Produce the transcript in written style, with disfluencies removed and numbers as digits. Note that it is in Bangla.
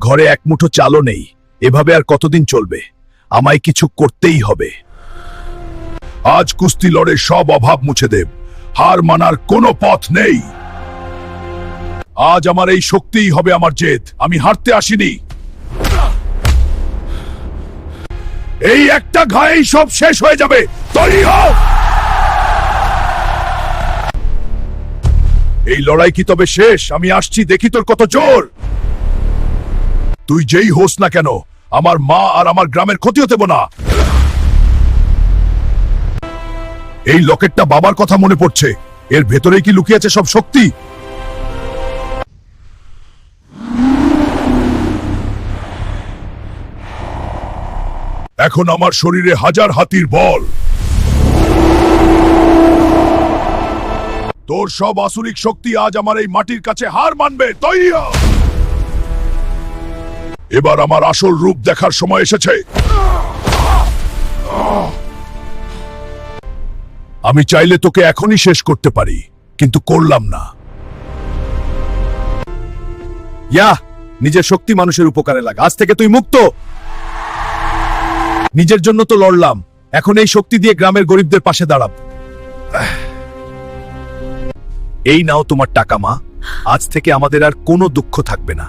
ঘরে এক মুঠো চালও নেই। এভাবে আর কতদিন চলবে? আমায় কিছু করতেই হবে। আজ কুস্তি লড়ে সব অভাব মুছে দেব। হার মানার কোনো পথ নেই। আজ আমার এই শক্তিই হবে আমার জেদ। আমি হারতে আসিনি। এই একটা ঘায়েই সব শেষ হয়ে যাবে। তৈরি হও। এই লড়াই কি তবে শেষ? আমি আসছি, দেখি তোর কত জোর। তুই যেই হোস না কেন, আমার মা আর আমার গ্রামের ক্ষতি হতে দেব না। এই লকেটটা বাবার কথা মনে পড়ছে। এর ভেতরেই কি লুকিয়ে আছে সব শক্তি? এখন আমার শরীরে হাজার হাতির বল। তোর সব আসুরিক শক্তি আজ আমার এই মাটির কাছে হার মানবে। তৈরি হ। এবার আমার আসল রূপ দেখার সময় এসেছে। আমি চাইলে তোকে এখনই শেষ করতে পারি, কিন্তু করলাম না। নিজের শক্তি মানুষের উপকারে লাগা। আজ থেকে তুই মুক্ত। নিজের জন্য তো লড়লাম, এখন এই শক্তি দিয়ে গ্রামের গরিবদের পাশে দাঁড়াব। এই নাও তোমার টাকা মা। আজ থেকে আমাদের আর কোনো দুঃখ থাকবে না।